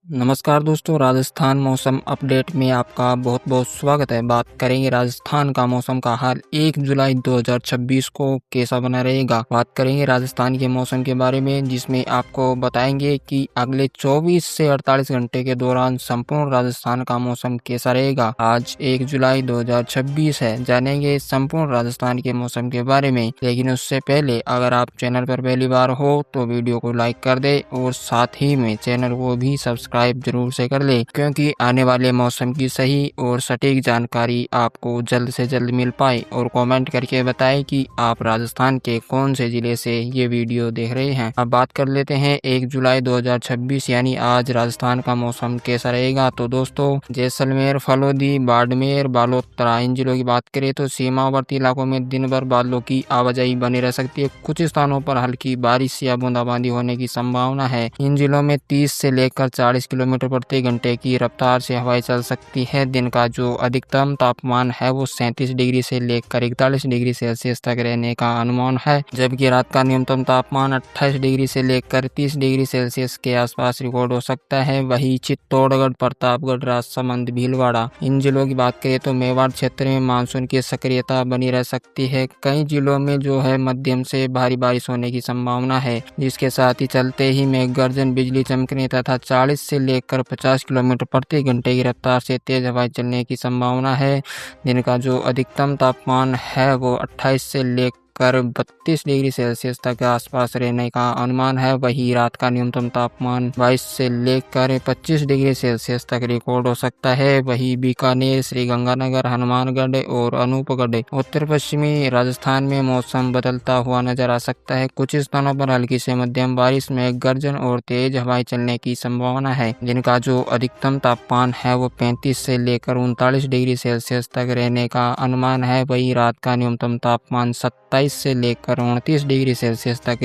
नमस्कार दोस्तों, राजस्थान मौसम अपडेट में आपका बहुत बहुत स्वागत है। बात करेंगे राजस्थान का मौसम का हाल 1 जुलाई 2026 को कैसा बना रहेगा। बात करेंगे राजस्थान के मौसम के बारे में, जिसमें आपको बताएंगे कि अगले 24 से 48 घंटे के दौरान संपूर्ण राजस्थान का मौसम कैसा रहेगा। आज 1 जुलाई 2026 है, जानेंगे संपूर्ण राजस्थान के मौसम के बारे में। लेकिन उससे पहले अगर आप चैनल पर पहली बार हो तो वीडियो को लाइक कर दे और साथ ही में चैनल को भी सब्सक्राइब जरूर से कर ले, क्योंकि आने वाले मौसम की सही और सटीक जानकारी आपको जल्द से जल्द मिल पाए। और कमेंट करके बताएं कि आप राजस्थान के कौन से जिले से ये वीडियो देख रहे हैं। अब बात कर लेते हैं 1 जुलाई 2026 यानी आज राजस्थान का मौसम कैसा रहेगा। तो दोस्तों, जैसलमेर, फलोदी, बाड़मेर, बालोतरा इन जिलों की बात करें तो सीमावर्ती इलाकों में दिन भर बादलों की आवाजाही बनी रह सकती है। कुछ स्थानों पर हल्की बारिश या बूंदाबांदी होने की संभावना है। इन जिलों में 30 से लेकर 40 किलोमीटर प्रति घंटे की रफ्तार से हवाएं चल सकती है। दिन का जो अधिकतम तापमान है वो 37 डिग्री से लेकर 41 डिग्री सेल्सियस तक रहने का अनुमान है, जबकि रात का न्यूनतम तापमान 28 डिग्री से लेकर 30 डिग्री सेल्सियस के आसपास रिकॉर्ड हो सकता है। वहीं चित्तौड़गढ़, प्रतापगढ़, राजसमंद, भीलवाड़ा इन जिलों की बात करें तो मेवाड़ क्षेत्र में मानसून की सक्रियता बनी रह सकती है। कई जिलों में जो है मध्यम से भारी बारिश होने की संभावना है, जिसके साथ ही चलते ही मेघ गर्जन, बिजली चमकने तथा 40 से लेकर 50 किलोमीटर प्रति घंटे की रफ्तार से तेज हवाएं चलने की संभावना है। दिन का जो अधिकतम तापमान है वो 28 से लेकर 32 डिग्री सेल्सियस तक आसपास रहने का अनुमान है। वही रात का न्यूनतम तापमान 22 से लेकर 25 डिग्री सेल्सियस तक रिकॉर्ड हो सकता है। वही बीकानेर, श्रीगंगानगर, हनुमानगढ़ और अनूपगढ़ उत्तर पश्चिमी राजस्थान में मौसम बदलता हुआ नजर आ सकता है। कुछ स्थानों पर हल्की से मध्यम बारिश में गर्जन और तेज हवाएं चलने की संभावना है। दिन का जो अधिकतम तापमान है वो 35 से लेकर 39 डिग्री सेल्सियस तक रहने का अनुमान है। वही रात का न्यूनतम तापमान 27 से लेकर 29 डिग्री सेल्सियस तक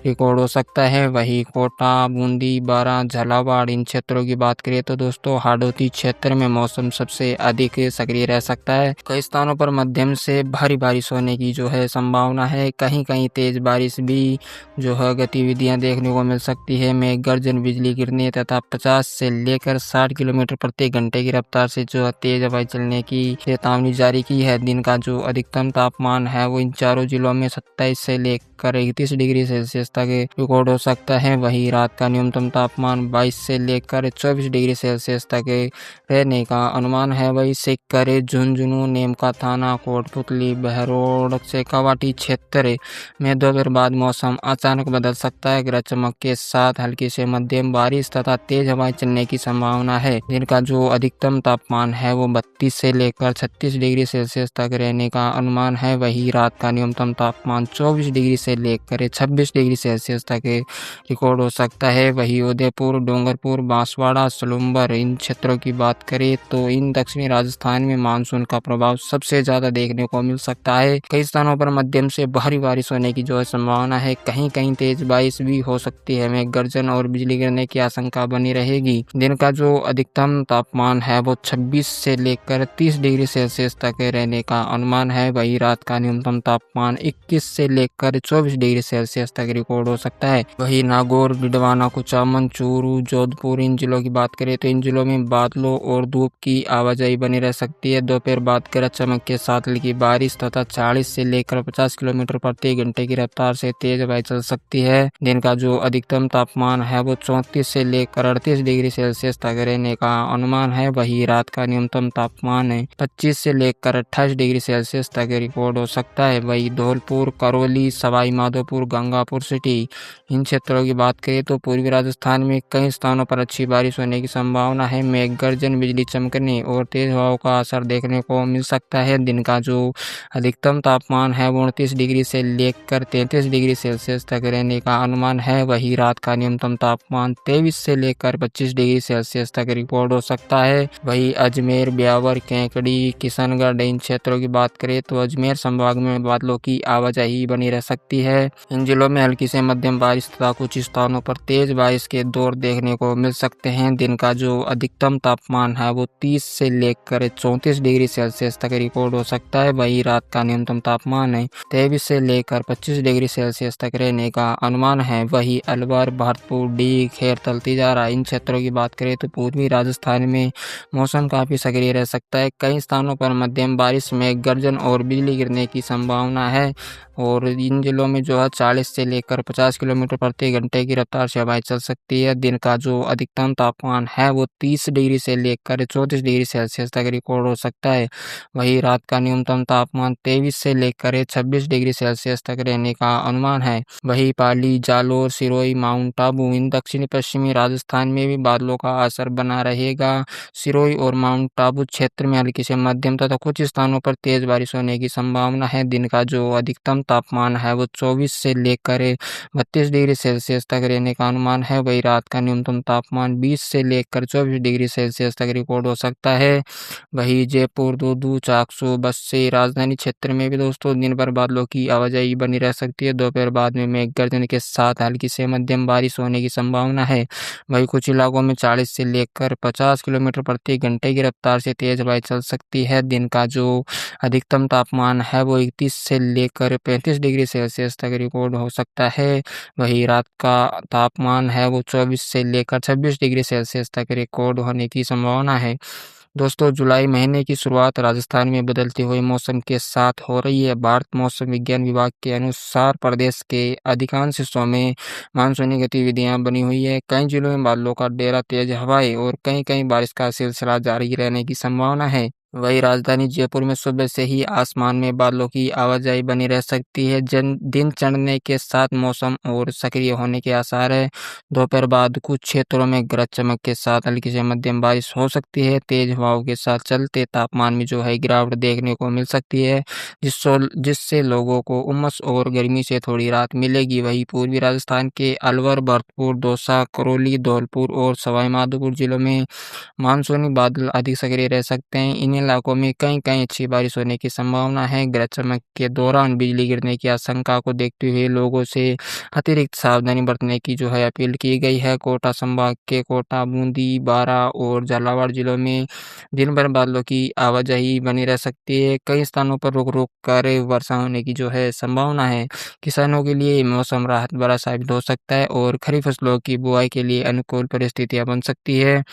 रिकॉर्ड हो सकता है। वही कोटा, बूंदी, बारां, झालावाड़ इन क्षेत्रों की बात करें तो दोस्तों हाड़ौती क्षेत्र में मौसम सबसे अधिक सक्रिय रह सकता है। कई स्थानों पर मध्यम से भारी बारिश होने की जो है संभावना है। कहीं कहीं तेज बारिश भी जो है गतिविधियां देखने को मिल सकती है। मेघ गर्जन, बिजली गिरने तथा 50 से लेकर 60 किलोमीटर प्रति घंटे की रफ्तार से जो तेज हवाएं चलने की चेतावनी जारी की है। दिन का जो अधिकतम तापमान है वो इन चारों जिलों में 27 से लेकर 31 डिग्री सेल्सियस तक रिकॉर्ड हो सकता है। वहीं रात का न्यूनतम तापमान 22 से लेकर 24 डिग्री सेल्सियस तक रहने का अनुमान है। वही सिक्कर, झुंझुनू, नीमका थाना, कोटपुतली, बहरोड, शेखावाटी क्षेत्र में दोपहर बाद मौसम अचानक बदल सकता है। गरज चमक के साथ हल्की से मध्यम बारिश तथा तेज हवाएं चलने की संभावना है। दिन का जो अधिकतम तापमान है वो 32 से लेकर 36 डिग्री सेल्सियस तक रहने का अनुमान है। वही रात का न्यूनतम तापमान 24 डिग्री से लेकर 26 डिग्री सेल्सियस तक रिकॉर्ड हो सकता है। वही उदयपुर, डूंगरपुर, बांसवाड़ा, सलूम्बर इन क्षेत्रों की बात करें तो इन दक्षिणी राजस्थान में मानसून का प्रभाव सबसे ज्यादा देखने को मिल सकता है। कई स्थानों पर मध्यम से भारी बारिश होने की जो है संभावना है। कहीं कहीं तेज बारिश भी हो सकती है। मेघ गर्जन और बिजली गिरने की आशंका बनी रहेगी। दिन का जो अधिकतम तापमान है वो 26 से लेकर 30 डिग्री सेल्सियस तक रहने का अनुमान है। वही रात का न्यूनतम तापमान 21 से लेकर 24 डिग्री सेल्सियस तक रिकॉर्ड हो सकता है। वही नागौर, डिडवाना, कुचामन, चूरू, जोधपुर इन जिलों की बात करें तो इन जिलों में बादलों और धूप की आवाजाही बनी रह सकती है। दोपहर बाद गरज चमक के साथ हल्की बारिश तथा 40 से लेकर 50 किलोमीटर प्रति घंटे की रफ्तार से तेज हवाएं चल सकती है। दिन का जो अधिकतम तापमान है वो 34 से लेकर 38 डिग्री सेल्सियस तक रहने का अनुमान है। वही रात का न्यूनतम तापमान 25 से लेकर 28 डिग्री सेल्सियस तक रिकॉर्ड हो सकता है। वही धौलपुर, करौली, सवाई माधोपुर, गंगापुर सिटी इन क्षेत्रों की बात करें तो पूर्वी राजस्थान में कई स्थानों पर अच्छी बारिश होने की संभावना है। मेघ गर्जन, बिजली चमकने और तेज हवाओं का असर देखने को मिल सकता है। दिन का जो अधिकतम तापमान है वो 29 डिग्री से लेकर 33 डिग्री सेल्सियस तक रहने का अनुमान है। वही रात का न्यूनतम तापमान 23 से लेकर 25 डिग्री सेल्सियस तक रिकॉर्ड हो सकता है। वही अजमेर, ब्यावर, केकड़ी, किशनगढ़ इन क्षेत्रों की बात करें तो अजमेर संभाग में बादलों की आवाजाही बनी रह सकती है। इन जिलों में हल्की से मध्यम बारिश तथा कुछ स्थानों पर तेज बारिश के दौर देखने को मिल सकते हैं। दिन का जो अधिकतम तापमान है वो 30 से लेकर 34 डिग्री सेल्सियस तक रिकॉर्ड हो सकता है। वहीं रात का न्यूनतम तापमान है 23 से लेकर 25 डिग्री सेल्सियस तक रहने का अनुमान है। वहीं अलवर, भरतपुर, डी, खैरथल, तिजारा इन क्षेत्रों की बात करें तो पूर्वी राजस्थान में मौसम काफी सक्रिय रह सकता है। कई स्थानों पर मध्यम बारिश में गर्जन और बिजली गिरने की संभावना है और इन जिलों में जो है 40 से लेकर 50 किलोमीटर प्रति घंटे की रफ्तार से हवाएं चल सकती है। दिन का जो अधिकतम तापमान है वो 30 डिग्री से लेकर 34 डिग्री सेल्सियस तक रिकॉर्ड हो सकता है। वहीं रात का न्यूनतम तापमान 23 से लेकर 26 डिग्री सेल्सियस तक रहने का अनुमान है। वहीं पाली, जालोर, सिरोही, माउंट आबू इन दक्षिणी पश्चिमी राजस्थान में भी बादलों का असर बना रहेगा। सिरोही और माउंट आबू क्षेत्र में हल्की से मध्यम तथा कुछ स्थानों पर तेज बारिश होने की संभावना है। दिन का जो अधिकतम तापमान है वो 24 से लेकर 32 डिग्री सेल्सियस तक रहने का अनुमान है। वही रात का न्यूनतम तापमान 20 से लेकर 24 डिग्री सेल्सियस तक रिकॉर्ड हो सकता है। वही जयपुर, दूदू, चाकसू, बस्सी राजधानी क्षेत्र में भी दोस्तों दिन भर बादलों की आवाजाही बनी रह सकती है। दोपहर बाद में मेघ गर्जन के साथ हल्की से मध्यम बारिश होने की संभावना है। वही कुछ इलाकों में 40 से लेकर 50 किलोमीटर प्रति घंटे की रफ्तार से तेज हवाएं चल सकती है। दिन का जो अधिकतम तापमान है वो 31 से लेकर 35 डिग्री सेल्सियस तक रिकॉर्ड हो सकता है। वहीं रात का तापमान है वो 24 से लेकर 26 डिग्री सेल्सियस तक रिकॉर्ड होने की संभावना है। दोस्तों जुलाई महीने की शुरुआत राजस्थान में बदलते हुए मौसम के साथ हो रही है। भारत मौसम विज्ञान विभाग के अनुसार प्रदेश के अधिकांश हिस्सों में मानसूनी गतिविधियां बनी हुई है। कई जिलों में बादलों का डेरा, तेज हवाएं और कहीं कहीं बारिश का सिलसिला जारी रहने की संभावना है। वही राजधानी जयपुर में सुबह से ही आसमान में बादलों की आवाजाही बनी रह सकती है। दिन चढ़ने के साथ मौसम और सक्रिय होने के आसार है। दोपहर बाद कुछ क्षेत्रों में गरज चमक के साथ हल्की से मध्यम बारिश हो सकती है। तेज हवाओं के साथ चलते तापमान में जो है गिरावट देखने को मिल सकती है, जिससे लोगों को उमस और गर्मी से थोड़ी राहत मिलेगी। वहीं पूर्वी राजस्थान के अलवर, भरतपुर, दौसा, करौली, धौलपुर और सवाई माधोपुर जिलों में मानसूनी बादल अधिक सक्रिय रह सकते हैं। इन इलाकों में कहीं कहीं अच्छी बारिश होने की संभावना है। गरज चमक के दौरान बिजली गिरने की आशंका को देखते हुए लोगों से अतिरिक्त सावधानी बरतने की जो है अपील की गई है। कोटा संभाग के कोटा, बूंदी, बारा और झालावाड़ जिलों में दिन भर बादलों की आवाजाही बनी रह सकती है। कई स्थानों पर रुक रुक कर वर्षा होने की जो है संभावना है। किसानों के लिए मौसम राहत भरा साबित हो सकता है और खरीफ फसलों की बुआई के लिए अनुकूल परिस्थितियां बन सकती है।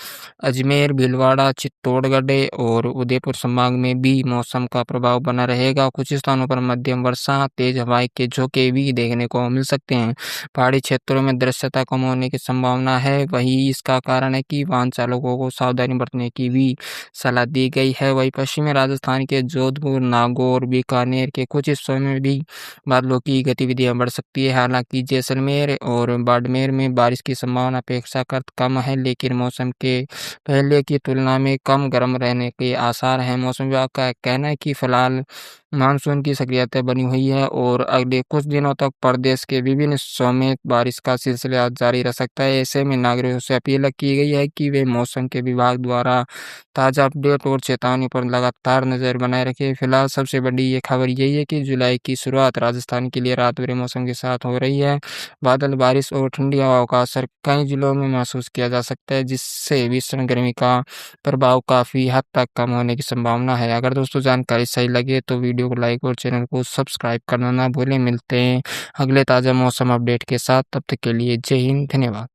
अजमेर, भीलवाड़ा, चित्तौड़गढ़ और उदयपुर संभाग में भी मौसम का प्रभाव बना रहेगा। कुछ स्थानों पर मध्यम वर्षा, तेज हवाएं के झोंके भी देखने को मिल सकते हैं। पहाड़ी क्षेत्रों में दृश्यता कम होने की संभावना है। वहीं इसका कारण है कि वाहन चालकों को सावधानी बरतने की भी सलाह दी गई है। वहीं पश्चिमी राजस्थान के जोधपुर, नागौर, बीकानेर के कुछ हिस्सों में भी बादलों की गतिविधियां बढ़ सकती है। हालांकि जैसलमेर और बाड़मेर में बारिश की संभावना अपेक्षाकृत कम है, लेकिन मौसम के पहले की तुलना में कम गर्म रहने के आसार हैं। मौसम विभाग का कहना है कि फिलहाल मानसून की सक्रियता बनी हुई है और अगले कुछ दिनों तक प्रदेश के विभिन्न हिस्सों में बारिश का सिलसिला जारी रह सकता है। ऐसे में नागरिकों से अपील की गई है कि वे मौसम के विभाग द्वारा ताज़ा अपडेट और चेतावनी पर लगातार नजर बनाए रखें। फिलहाल सबसे बड़ी ये खबर यही है कि जुलाई की शुरुआत राजस्थान के लिए रात भरे मौसम के साथ हो रही है। बादल, बारिश और ठंडी हवाओं का असर कई जिलों में महसूस किया जा सकता है, जिससे भीषण गर्मी का प्रभाव काफी हद तक कम होने की संभावना है। अगर दोस्तों जानकारी सही लगे तो वीडियो को लाइक और चैनल को सब्सक्राइब करना ना भूलें। मिलते हैं अगले ताज़ा मौसम अपडेट के साथ, तब तक के लिए जय हिंद, धन्यवाद।